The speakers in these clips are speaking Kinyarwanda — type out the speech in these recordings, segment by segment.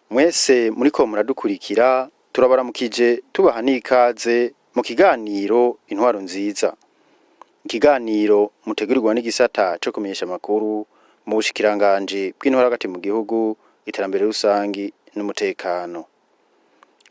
Mwese muriko muradukurikira turabaramukije tubaha n'ikaze mu kiganiro intwaro nziza. Ikiganiro mutegurirwa n'igisata co kumenyesha amakuru mu bushikiranganji bw'intwaro hagati mu gihugu, iterambere rusangi n'umutekano.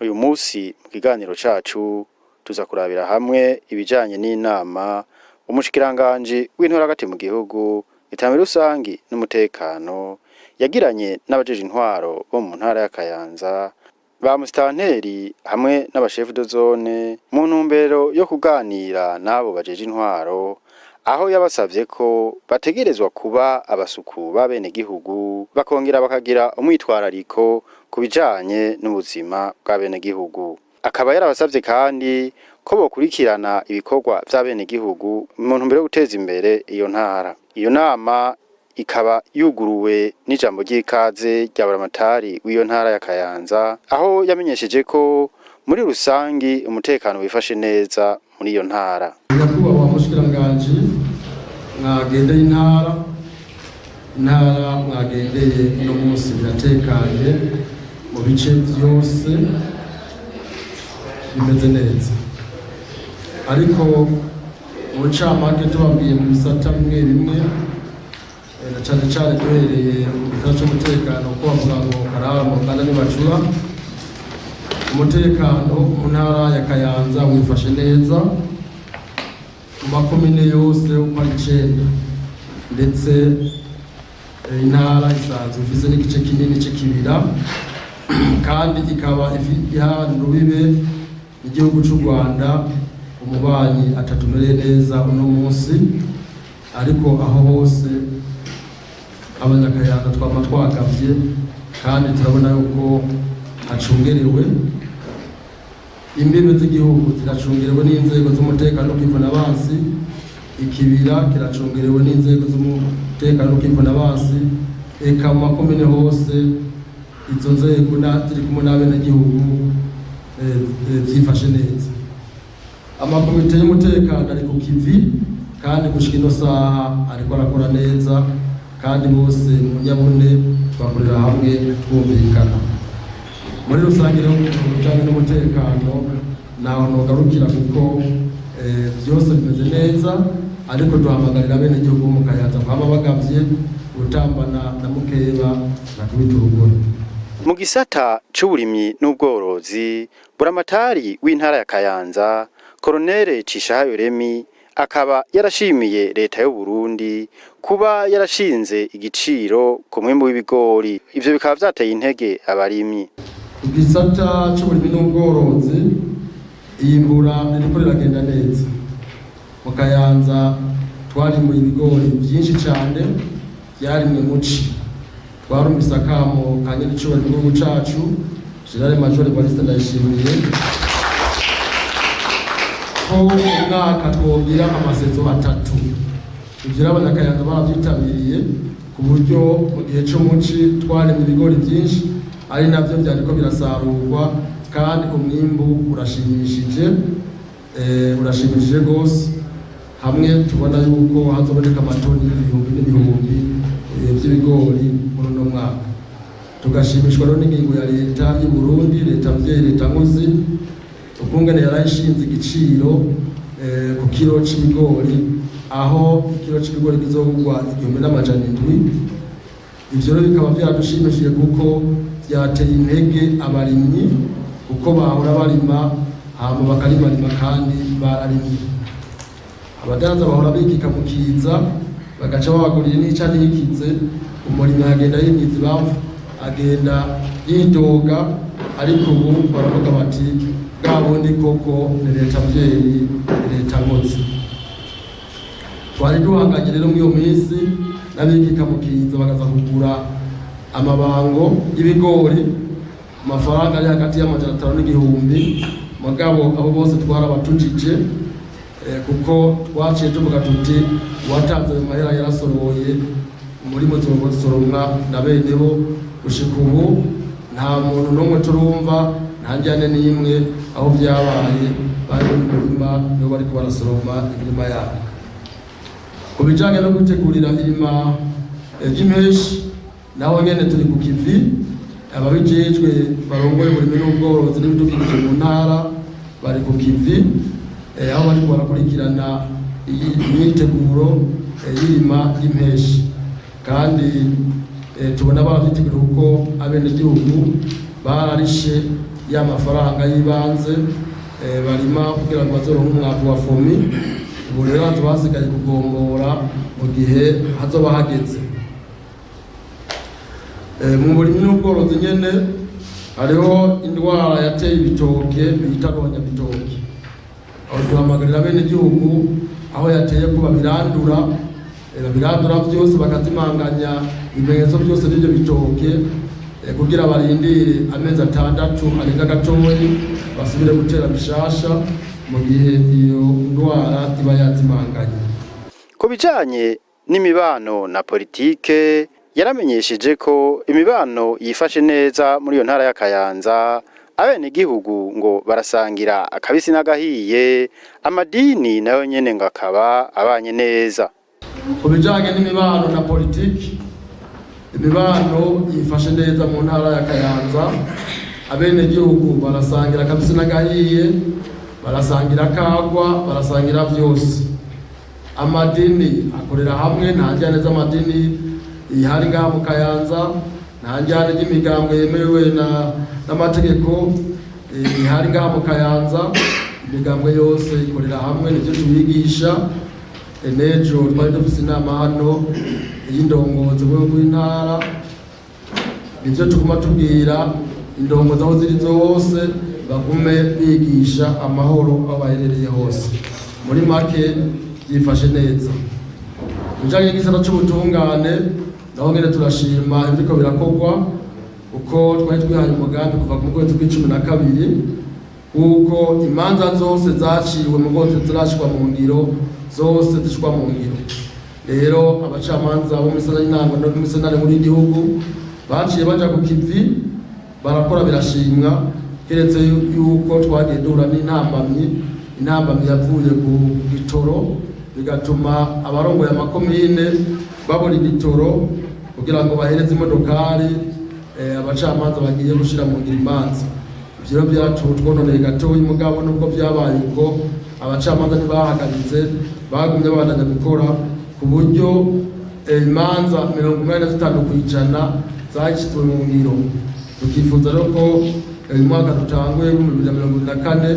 Uyu musi mu kiganiro cacu tuza kurabira hamwe ibijanye n'inama umushikiranganji w'intwaro hagati mu gihugu, iterambere rusangi n'umutekano yagiranye n'abajejwe intwaro bo mu ntara ya Kayanza, ba musitanteri hamwe n'abashefu de zone mu ntumbero yo kuganira n'abo bajejwe intwaro, aho yabasavye ko bategerezwa kuba abasuku b'abene gihugu, bakongera bakagira umwitwarariko ku bijanye n'ubuzima bw'abene gihugu. Akaba yarabasavye kandi ko bokurikirana ibikorwa vy'abene gihugu mu ntumbero yo guteza imbere iyo ntara. Iyo nama ikaba yuguruwe n'ijambo ry'ikaze rya buramatari w'iyo ntara ya Kayanza, aho yamenyesheje ko muri rusangi umutekano wifashe neza muri iyo ntara. Nyakubahwa Umushikiranganji, mwagendeye intara mwagendeye no munsi biratekanye mu bice byose bimeze neza, ariko mu ncamake tubabwiye mu bisata bimwe bimwe na cyane cyane duhereye mu gisata cy'umutekano ko bavuga ngo karara mu Rwanda ntibacura. Umutekano mu ntara ya Kayanza wifashe neza mu makomine yose uko ari 9, ndetse intara isanzwe ifise n'igice kinini c'ikibira, kandi ikaba ihana urubibe igihugu cy'u Rwanda. Umubanyi atatumereye neza uno munsi, ariko aho hose abanyakayanza twama twagavye kandi turabona yuko hacungerewe. Imbibe z'igihugu ziracungerewe n'inzego z'umutekano kwivuna abansi, ikibira kiracungerewe n'inzego z'umutekano kwivuna abansi, eka mu makomine hose izo nzego ziri kumwe n'abenegihugu vyifashe neza. Amakomite y'umutekano ari ku kivi kandi gushika ino saha ariko arakora neza, kandi bose mu nyabune bakorera hamwe twumvikana. Muri rusange rero bijanye n'umutekano naho nogarukira kuko byose bimeze neza, ariko duhamagarira bene igihugu mu Kayanza kwama bagavye gutambana na mukeba na kubita urugori. Mu gisata c'uburimyi n'ubworozi, buramatari w'intara ya Kayanza Colonel Cishahayo Remi akaba yarashimiye leta y'u Burundi kuba yarashinze igiciro ku mwimbu w'ibigori. Ivyo bikaba vyateye intege abarimyi. Igisata c'uburimyi n'ubworozi, iyimbura ririko riragenda neza. Mu Kayanza twarimuye ibigori byinshi cyane byarimwe muci. Twarumvise akamo ka nyir'icubahiro w'igihugu cacu General Major Evariste Ndayishimiye ko umwaka twogira amasezo 3. Ivyo abanyakayanza baravyitabiriye ku buryo mu gihe c'umuci twarimye ibigori byinshi, ari navyo byariko birasarurwa, kandi umwimbu urashimishije gose. Hamwe tubona yuko hazoboneka amatoni ibihumbi n'ibihumbi by'ibigori muri uno mwaka. Tugashimishwa rero n'ingingo ya leta y'u Burundi, leta mvyeyi, leta nkozi, ukungene yarayishinze igiciro ku kilo c'ibigori, aho ikilo c'ibigori kizogurwa 1,700. Ivyo rero bikaba byadushimishije kuko byateye intege abarimyi, uko bahora barima hama bakarimarima kandi bararimye. Abadanza bahora bikika mu kiza bagaca babagurira n'icane yikize, umurimo agenda yimyiza bamvu agenda yidoga, ariko ubu baravuga bati bwabundi koko ni leta mvyeyi, leta nkozi. Twari duhanganye rero muri iyo minsi n'abikika mu kiza bagaza kugura amabango y'ibigori amafaranga ari hagati y'amajana 500 n'igihumbi. Mugabo abo bose twarabatujije kuko twaciye tuvuga tuti uwatanze ayo mahera yarasoroye muri muzo soromwa na bene bo gushika ubu nta muntu n'umwe turumva nta njyane n'imwe aho byabaye bari mu mirima nibo bariko barasoroma imirima yabo. Ku bijanye no gutegurira irima ry'impeshi naho nyene turi ku kivi, ababijejwe barongoye muri n'ubworozi n'ibidukikije mu ntara bari ku kivi aho bariko barakurikirana imyiteguro y'irima ry'impeshi, kandi tubona baravyitegura kuko abenegihugu bararishe ya mafaranga y'ibanze barima kugira ngo bazoronke umwavu wa fomi. Ubu rero tubasigaye kugombora mu gihe hazoba hageze. Mu burimi n'ubworozi nyene hariho indwara yateye ibitoke bita ronyabitoke, aho duhamagarira abenegihugu aho yateye ko babirandura byose bakazimanganya ibimenyetso byose by'ibyo bitoke kugira barindire amezi 6 arenga gatoyi basubire gutera bishasha mu gihe iyo ndwara iba yazimanganye. Ku bijanye n'imibano na politike yaramenyesheje ko imibano yifashe neza muri iyo ntara ya Kayanza, abenegihugu ngo barasangira akabisi n'agahiye, amadini nayo nyene ngo akaba abanye neza. Ku bijanye n'imibano na politiki, imibano yifashe neza mu ntara ya Kayanza, abenegihugu barasangira akabisi n'agahiye, barasangira kagwa, barasangira vyose. Amadini akorera hamwe, nta njyane z'amadini ihari ngaha mu Kayanza, nta njyane y'imigambwe yemewe n'amategeko ihari ngaha mu Kayanza. Imigambwe yose ikorera hamwe, nivyo tubigisha. Nejo twari dufise inama hano y'indongozi bw'intara, nivyo tuguma tubwira indongozi aho ziri zose bagume bigisha amahoro aho baherereye hose. Muri make yifashe neza. Bijanye n'igisata c'ubutungane naho nyene turashima ibiriko birakorwa kuko twari twihaye umugambi kuva mu kwezi kwa12 kuko imanza zose zaciwe mu rwose zirashikwa mu ngiro, zose zishwa mu ngiro. Rero abacamanza bo misana y'intango no misana muri Gihugu baciye baja ku kivi barakora birashimwa, keretse yuko twagiye duhura n'intambamyi yavuye ku gitoro bigatuma abarongoye amakomine babura igitoro kugira ngo bahereze imodokari abacamanza bagiye gushira mu ngiro imanza. Ivyo byatutwononeye gatoyi, mugabo nubwo byabaye uko abacamanza ntibahagaritse, bagumye babandanya gukora ku buryo imanza 85% zashyizwe mu ngiro. Tukifuza rero ko uyu mwaka dutanguye mu 2024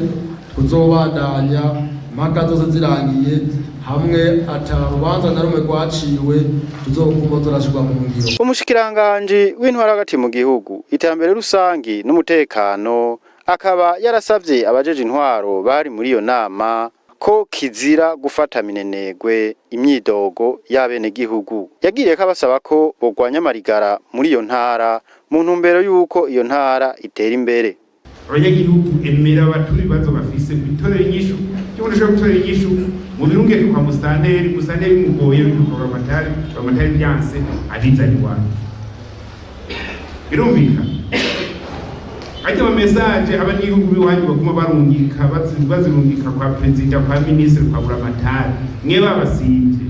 kuzobandanya impaka zose zirangiye hamwe atarubanza na rumwe rwaciwe tuzokuma turashirwa mu ngiro. Umushikiranganji w'intwaro hagati mu gihugu, iterambere rusangi n'umutekano akaba yarasavye abajeje intwaro bari muri iyo nama ko kizira gufata minenegwe imyidogo y'abenegihugu. Yagiriye ko abasaba ko bogwanya amarigara muri iyo ntara mu ntumbero yuko iyo ntara itera imbere. Abanyagihugu emera abaturi bazo bafise bitorera inyishu, cyo ushaka gutorera inyishu mu birunge kwa musanteri mugoye bikora amatari byanse adizanye wanyu. Birumvika ajya mu message abanyagihugu biwanyu baguma barungika bazirungika kwa president, kwa ministre, kwa buramatari, mwe babasije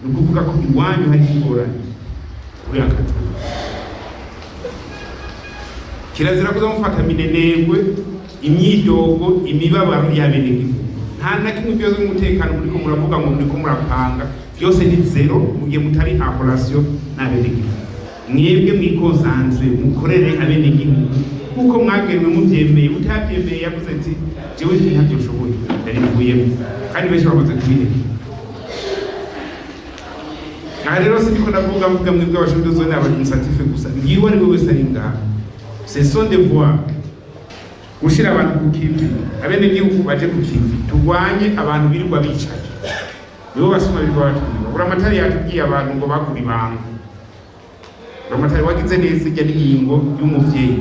nukuvuga ko iwanyu hari ingorane uri akatu. Kirazira kuzamufata minenegwe imyidogo imibabaro y'abenegihugu. Nta na kimwe byose umutekano muri ko muravuga ngo muri ko murapanga, byose ni zero mugiye mutari operation n'abenegihugu. Mwebwe mwikosanzwe mukorere abenegihugu kuko mwagenwe mubyemeye, utabyemeye yavuze ati jewe ntabyo nshoboye ndari mvuyemo, kandi benshi bamaze kubireka. Rero siniko ndavuga mwebwe abashinzwe zone abadministratif gusa, ngiwe ari wese ari ngaha. Ce sont des voix. Ushira abantu ku kivi, abenegihugu baje ku kivi, tugwanye abantu birirwa bicaye. Nibo basoma birirwa batwiba. Buramatari yatubwiye abantu ngo bakuri bangu. Buramatari wagize neza ijya n'ingingo y'umuvyeyi.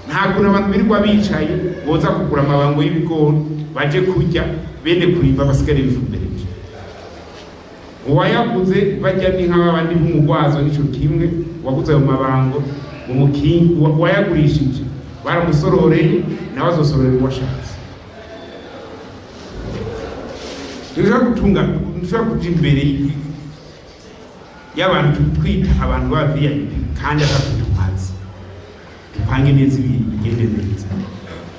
Nta nta kuntu abantu birirwa bicaye boza kugura amabango y'ibigori baje kurya bene kurimba basigare bifumbereje. Uwayaguze bajya ni nk'abandi b'umugwazo nico kimwe waguze ayo mabango mu mukingi wayagurishije baramusororeye nawe azosororera uwashatse. Dushobora kuja imbere y'abantu twita abantu ba VIP kandi atatu tumazi dupange neza ibintu bigende neza.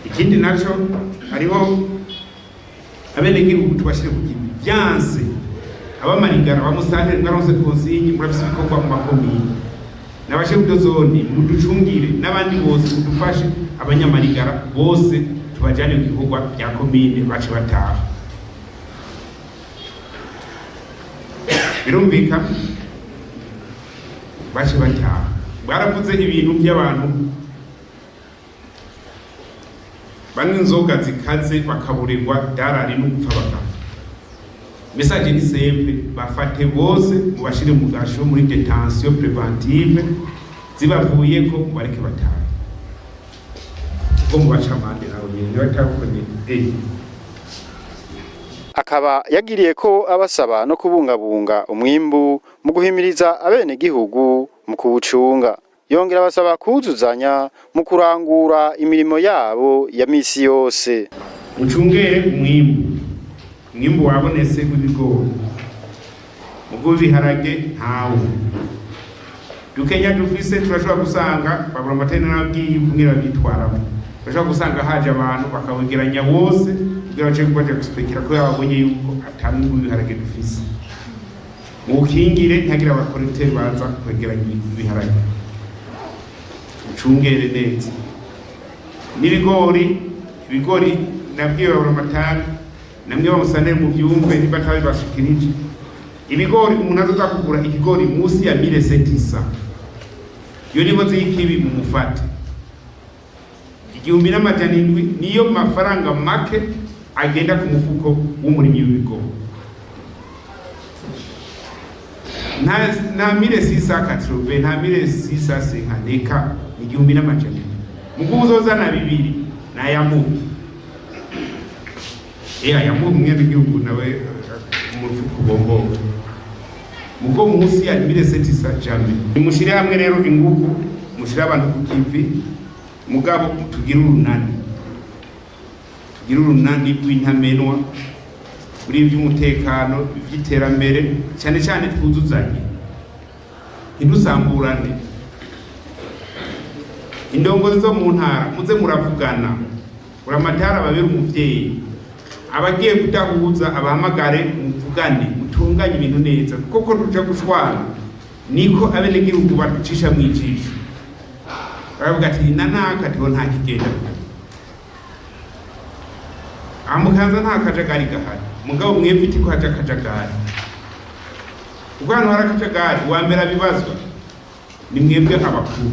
Ikindi naco hariho abenegihugu tubashire ku kibi byanse abamarigara bamusanteri baronse konsinyi murafise ibikorwa mu makomine nabashe kudozone muducungire n'abandi bose mudufashe abanyamarigara bose tubajane mu bikorwa bya komine bace bataha. Birumvika bace bataha. Baravuze ibintu by'abantu banywa inzoga zikaze bakaburirwa darari no gupfa bakapfa. Message ni simple, bafate bose mubashire mu gasho muri detention preventive zibavuye ko bareke bataha. Ko mubaca amande nawe nyine batakonye akaba yagiriye ko abasaba no kubungabunga umwimbu mu guhimiriza abene gihugu mu kuwucunga. Yongera basaba kuzuzanya mu kurangura imirimo yabo ya misi yose. Mucungere umwimbu wabonetse w'ibigori mugo biharage ntawo dukenya dufise turashobora gusanga babura amatene n'abwiye kumwira bitwaramo. Turashobora gusanga haje abantu bakawegeranya bose kugira bace kwaje guspekira ko yabonye yuko atanu ibiharage dufise. Mukingire ntagira abakoriteri baza kwegeranya ibiharage. Mucungere neza ibigori nabwiye babura amatene namwe bamusane mu byumve niba tabi bashikirije. Ibigori umuntu azoza kugura ikigori musi ya 1700 yo nibo zikibi mu mufate 1700 niyo mafaranga make agenda ku mufuko w'umurimyi w'ibigori. Na 1680 na 1650 ni 1700 muguzoza na bibiri na yamu yamu mwene gihugu nawe umufuko bombo mugo musi ya 1700 jambe. Mushire hamwe rero ingufu mushire abantu ku kivi mugabo tugira urunani rw'intamenwa kuri iby'umutekano by'iterambere cyane cyane twuzuzanye indusamburane. Indongozi zo mu ntara muze muravugana uramatara babera umuvyeyi abagiye kudahuza abahamagare muvugane mutunganye ibintu neza kuko ruja gushwana niko abene gihugu baducisha mwijisho. Baravuga ati nanaka tiho nta kigenda amukanza nta kajagari gahari mugabo mwefite ko haja kajagari ubwana hari kajagari wambera bibazwa ni mwebwe abakuru.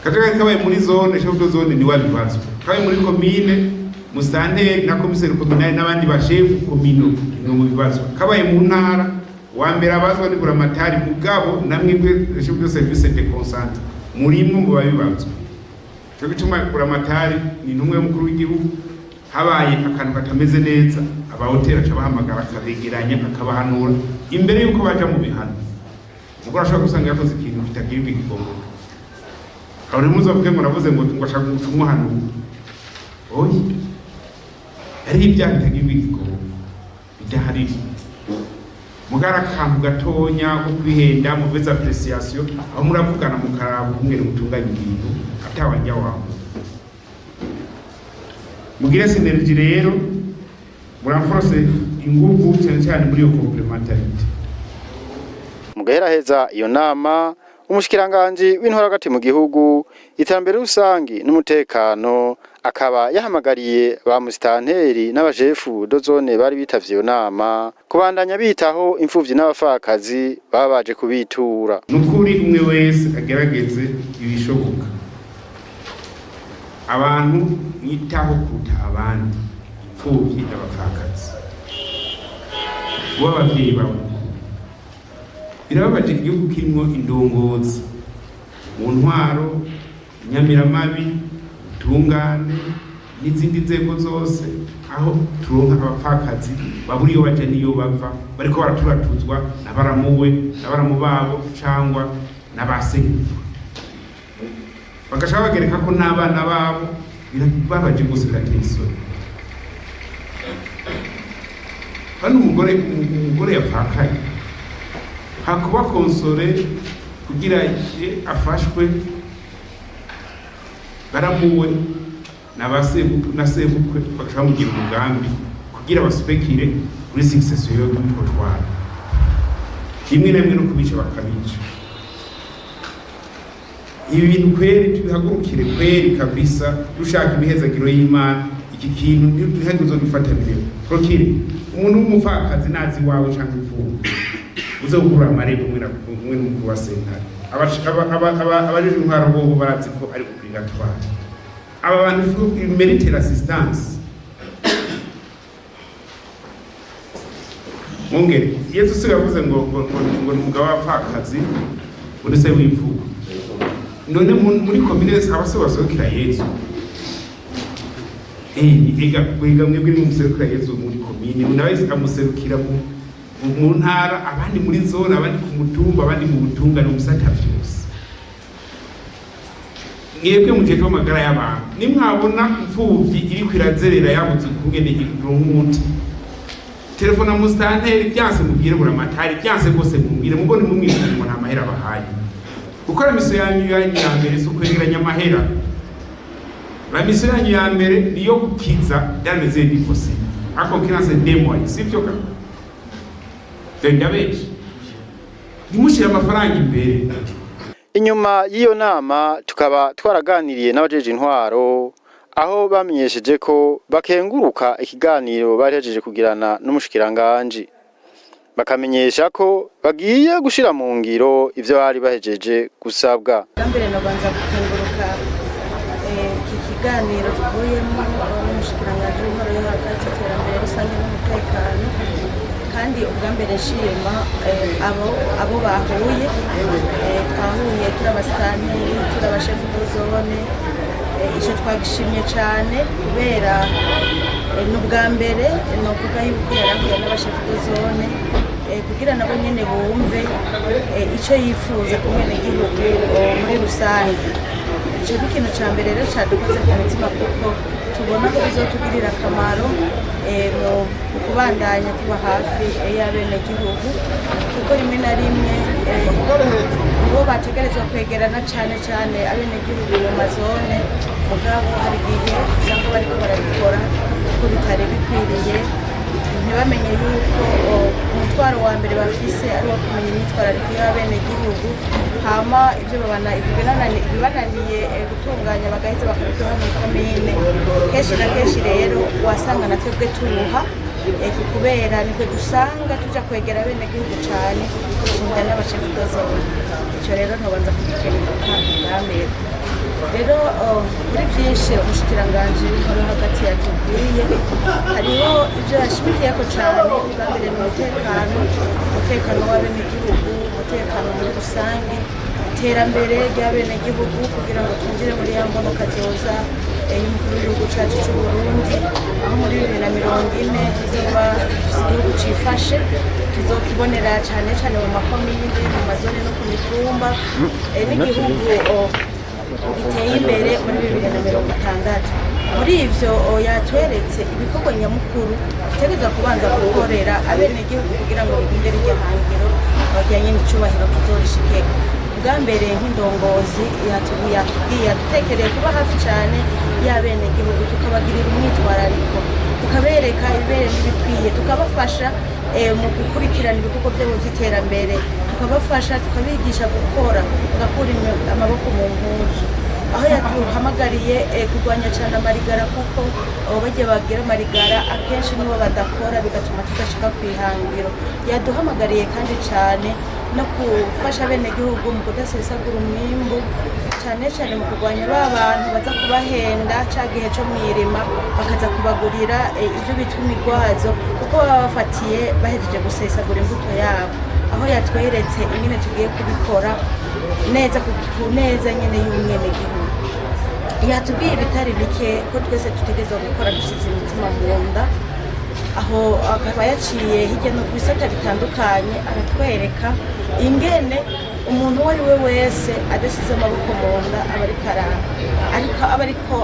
Kajagari kabaye muri zone shobdo zone ni wabibazwa kabaye muri komine musanteri na komiseri kominali n'abandi bashefu komino no mu bibazo kabaye mu ntara wambera abazwa ni buramatari mugabo namwe shobdo service de consent murimwe mu babibazo. Cyo gituma buramatari ni numwe mukuru w'igihugu habaye akantu katameze neza abahotera cabahamagara kabegeranya akabahanura imbere yuko baja mu bihano. Mugora ashobora gusanga yakoze ikintu kitagirirwa igikombo abari muzo bavuge ngo navuze ngo ngashaka umuhano oyi ari ibyaha bitagirirwa igikombo bidahari mugara akantu gatonya ko kwihenda mu veza appreciation aho muravugana mukaraba kumwe mutunganya ibintu atawanja wawe mugire synergy rero muramforce ingufu cyane cyane muri yo complementarity. Mugaheraheza iyo nama umushikiranganji w'intwaro hagati mu gihugu iterambere rusangi n'umutekano akaba yahamagariye ba musitanteri n'abajefu dozone bari bitavye iyo nama kubandanya bitaho imfuvyi n'abafakazi baba baje kubitura. Nukuri umwe wese agerageze ibishoboka abantu mwitaho kuta abandi imfuvyi n'abafakazi w'abavyeyi bawe. Birababaje igihugu kirimo indongozi mu ntwaro inyamiramabi, ubutungane n'izindi nzego zose, aho turonka abapfakazi babura iyo baja n'iyo bava, bariko baraturatuzwa n'abaramu babo cangwa n'abasenyi, bagashaka bagereka ko n'abana babo birababaje gose birateye isoni. Hano umugore yapfakaye hakuba konsole kugira afashwe, baramuwe n'abasebukwe bakaba mugira umugambi kugira baspekire kuri succession yo gutwara rimwe na rimwe no kubica bakabica. Ibi bintu kweri tubihagurukire kweri kabisa, dushaka imihezagiro y'Imana. Iki kintu ntihagire uzogifata bireba prokire umuntu w'umupfakazi nazi wawe canke imfungwa uzogura amarembo mwe n'umukuru wa sentare. Abajejwe intwaro bobo barazi ko ari obligatoire. Aba bantu mérite l'assistance. Mungere Yesu yavuze ngo umugabo w'apfakazi uri se w'imfungwa. None muri community abase basohokera Yesu. Ega mwebwe muserukira Yesu muri komine, unaweza amuserukira mu ntara, abandi muri zone, abandi ku mutumba, abandi mu butungane umusata vyose. Mwebwe mujeje amagara y'abantu, nimwabona imfuvyi iri kwirazerera yabuze kugende igirumuti, telefona mustanteri byanse mubwire buramatari, byanse gose mubwire mubone mumwishije ngo nta mahera bahaye. Gukora miso yanyu ya mbere so kwegeranya amahera. La mission yanyu ya mbere niyo gukiza yameze ndikose. Ako kiranse demo sivyo ka. Tendabeje. Nimushira amafaranga imbere. Inyuma y'iyo nama tukaba twaraganiriye n'abajeje intwaro, aho bamenyesheje ko bakenguruka ikiganiro barejeje kugirana n'umushikiranganji. Bakamenyesha ko bagiye gushira mu ngiro ivyo bari bahejeje gusabwa. Mbere nabanza gukenguruka ikiganiro tuvuyemo n'umushikiranganji w'intwaro yo hagati, iterambere rusange n'umutekano, kandi ubwa mbere nshima abo bahuye, twahuye turi abasitanteri, turi abashefu b'zone. Ico twagishimye cane kubera n'ubwa mbere novuga yuko yarahuye n'abashefu b'zone kugira nabo nyene bumve ico yifuza ku mwenegihugu muri rusange. Ico ikintu ca mbere rero cadukoze ku mutima, kuko tubona ko bizotugirira akamaro mu kubandanya kuba hafi y'abenegihugu, kuko rimwe na rimwe bo bategerezwa kwegerana cane abenegihugu mu mazone, mugabo hari igihe usanga bariko barabikora kuko bitari bikwiriye, ntibamenye yuko umutwaro wa mbere bafise ari wo kumenya imyitwarariko y'abenegihugu, hama ivyo bibananiye gutunganya bagaheza bakabitoha muri komine. Kenshi na kenshi rero wasanga na twebwe turuha kubera nibwo dusanga tuja kwegera abenegihugu cane gusumba n'abashefu b'zone. Ico rero ntobanza kugikenguruka bwambere. Rero muri byinshi umushikiranganji w'intwaro hagati yatubwiye, hariho ivyo yashimikiyeko cane, bwambere umutekano w'abenegihugu, umutekano muri rusange, iterambere ry'abenegihugu kugira ngo twinjire muri ya mbonoka zoza y'umukuru w'igihugu cacu c'Uburundi, aho muri 2040 tuzoba igihugu cifashe, tuzokibonera cane mu makomine, mu mazone no ku mitumba, n'igihugu giteye imbere muri 2060. Muri ivyo yatweretse ibikorwa nyamukuru tutegerezwa kubanza gukorera abenegihugu kugira ngo bigire iryo hangiro bajyanye n'icubahiro tuzorishikeko. Bwa mbere nk'indongozi yatubwiye yadutekereye kuba hafi cane y'abenegihugu, tukabagirira umwitwarariko, tukabereka ibere n'ibikwiye, tukabafasha mu gukurikirana ibikorwa byabo by'iterambere, tukabafasha tukabigisha gukora, tugakura amaboko mu mpuzu. Aho yatuhamagariye kurwanya cyane amarigara, kuko bajya bagira amarigara akenshi nibo badakora, bigatuma tudashika kwihangiro. Yaduhamagariye kandi cyane no gufasha abenegihugu mu kudasesagura umwimbu, cyane mu kurwanya ba bantu baza kubahenda ca gihe co mwirima bakaza kubagurira ivyo bitwa imigwazo, kuko baba bafatiye bahejeje gusesagura imbuto yabo. Aho yatweretse ingene tugiye kubikora neza ku neza nyene y'umwenegihugu. yatubwiye ibitari bike ko twese tutegerezwa gukora dusize imitima mu nda, aho akaba yaciye hirya no ku bisata bitandukanye aratwereka ingene umuntu uwo ari we wese adashyize amaboko mu nda aba ariko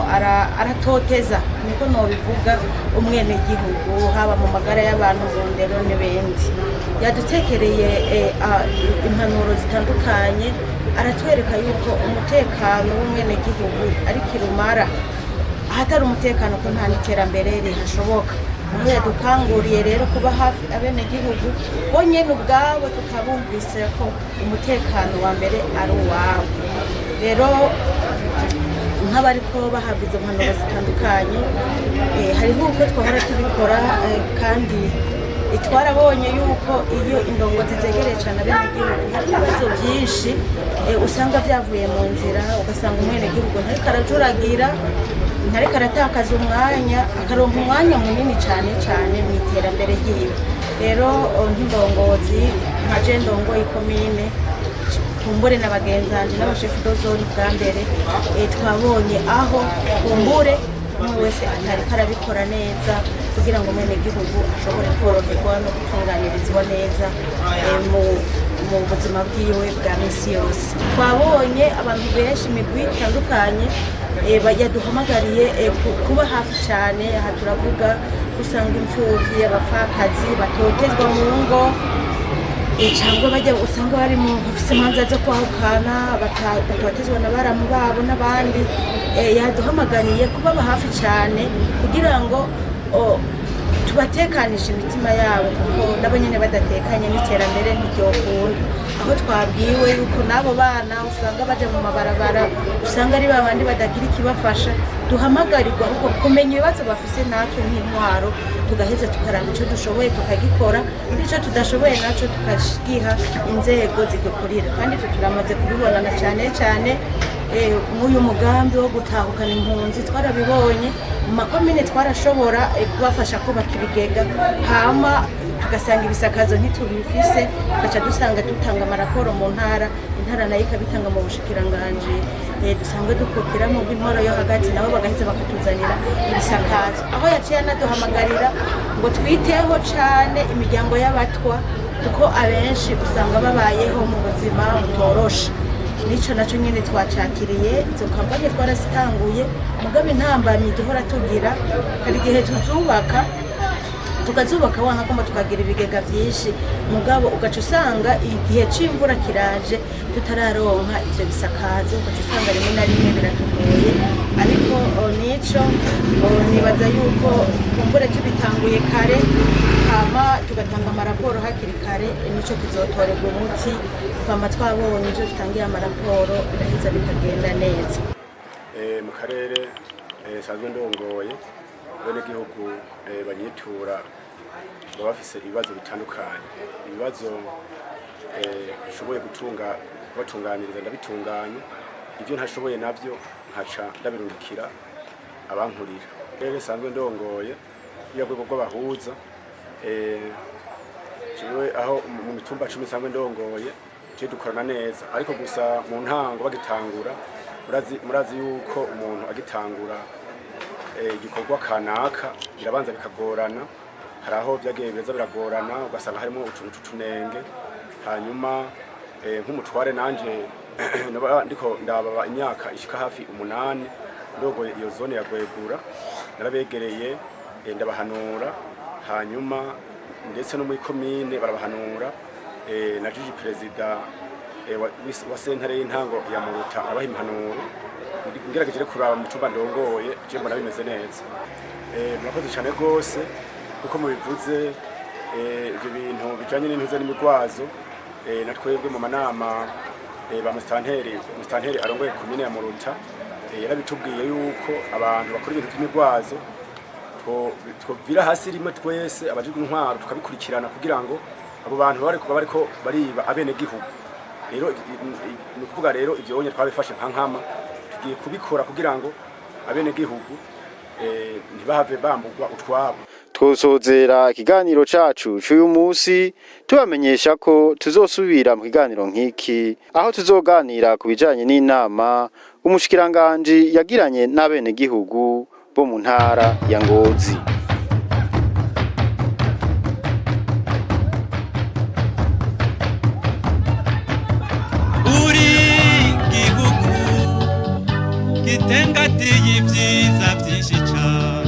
aratoteza, niko nobivuga, umwenegihugu, haba mu magara y'abantu, mu ndero n'ibindi. Yadutekereye impanuro zitandukanye, aratwereka yuko umutekano w'umwenegihugu ari kirumara, ahatari umutekano ko nta n'iterambere rihashoboka. Aho yadukanguriye rero kuba hafi abenegihugu bonyene ubwabo, tukabumvise ko umutekano wa mbere ari uwabo. Rero nk'abariko bahabwa izo mpanuro zitandukanye, hariho uko twahora tubikora, kandi twarabonye yuko iyo indongozi zegereye cyane abenegihugu hari ibibazo byinshi usanga byavuye mu nzira, ugasanga umwenegihugu ntariko arajuragira, ntariko aratakaza umwanya, akaronka umwanya munini cyane cyane mu iterambere ryiwe. Rero nk'indongozi nka je ndongoye komine, kumbure n'abagenzanje n'abashefu dozori bwa mbere, twabonye aho kumbure umwe wese atariko arabikora neza kugira ngo umwenegihugu ashobore koroherwa no gutunganirizwa neza mu buzima bwiwe bwa misi yose. Twabonye abantu benshi imigwi itandukanye yaduhamagariye kuba hafi cyane. Aha turavuga usanga imfuvyi, abapfakazi batotezwa mu ngo, cyangwa bajya usanga bari mu bafise imanza zo kwahukana, batotezwa na baramu babo n'abandi. Yaduhamagariye kubaba hafi cyane kugira ngo tubatekanisha imitima yabo, kuko nabo nyene badatekanye n'iterambere ntiryokunda. Aho twabwiwe yuko n'abo bana usanga baje mu mabarabara, usanga ari babandi badagira ikibafasha, duhamagarirwa ahubwo kumenya ibibazo bafise natwe nk'intwaro, tugaheza tukaraba ico dushoboye tukagikora, n'ico tudashoboye naco tukagiha inzego zidukurira. Kandi twe turamaze kubibonana cyane cyane nk'uyu mugambi wo gutahukana impunzi, twarabibonye mu makomine, twarashobora kubafasha kubaka ibigega, hama tugasanga ibisakazo ntitubifise, tugaca dusanga dutanga amaraporo mu ntara, intara nayo ikabitanga mu bushikiranganji dusanzwe dukukiramo bw'intwaro yo hagati, nabo bagaheza bakatuzanira ibisakazo. Aho yaciye anaduhamagarira ngo twiteho cyane imiryango y'abatwa, kuko abenshi usanga babayeho mu buzima butoroshe. Nico naco nyene twacakiriye, izo kampanye twarazitanguye, mugabe intambamyi duhora tugira, hari igihe tukazubaka wanka ko tukagira ibigega byinshi, mugabo ugaca usanga igihe c'imvura kiraje tutararonka ivyo bisakazo, ugaca usanga rimwe na rimwe biratugoye. Ariko nico nibaza yuko kumbure tubitanguye kare, hama tugatanga amaraporo hakiri kare, nico kizotorerwa umuti. Twama twabonye ivyo tutangiye amaraporo biraheza bikagenda neza. Mu karere sanzwe ndongoye, abenegihugu banyitura baba bafise ibibazo bitandukanye. Ibibazo bishoboye kubatunganiriza ndabitunganya, ibyo ntashoboye navyo nkaca ndabirungikira abankurira. Rero sanzwe ndongoye iyo rwego rw'abahuza, jewe aho mu mitumba 10 sanzwe ndongoye dukorana neza, ariko gusa mu ntango bagitangura, murazi yuko umuntu agitangura igikorwa kanaka birabanza bikagorana, hari aho byagiye beza biragorana, ugasanga harimo utuntu tutunenge. Hanyuma nk'umutware nanje ndiko ndababa imyaka ishika hafi 8 ndogoye iyo zone ya Gwegura, narabegereye ndabahanura, hanyuma ndetse no muri komine barabahanura. Na Jiji Perezida wa sentare y'intango ya Muruta abaha impanuro, ngerageje kuraba mu cyumba ndongoye, je mbona bimeze neza. Murakoze cyane rwose, kuko mubivuze ibyo bintu bijanye n'intuze n'imigwazo, na twebwe mu manama ba mustanteri arongoye komine ya Muruta yarabitubwiye yuko abantu bakora ibintu by'imigwazo twovira hasi rimwe twese abajijwe intwaro tukabikurikirana kugira ngo abo bantu bariko bariba abenegihugu. Rero ni kuvuga rero ivyo onye twabifashe nkama, tugiye kubikora kugira ngo abenegihugu ntibahave bambugwa utwabo. Twosozera ikiganiro cacu cy'uyu munsi tubamenyesha ko tuzosubira mu kiganiro nk'iki, aho tuzoganira ku bijanye n'inama umushikiranganji yagiranye n'abenegihugu bo mu ntara ya Ngozi. Uri Gihugu gitengatiye ivyiza vyinshi cane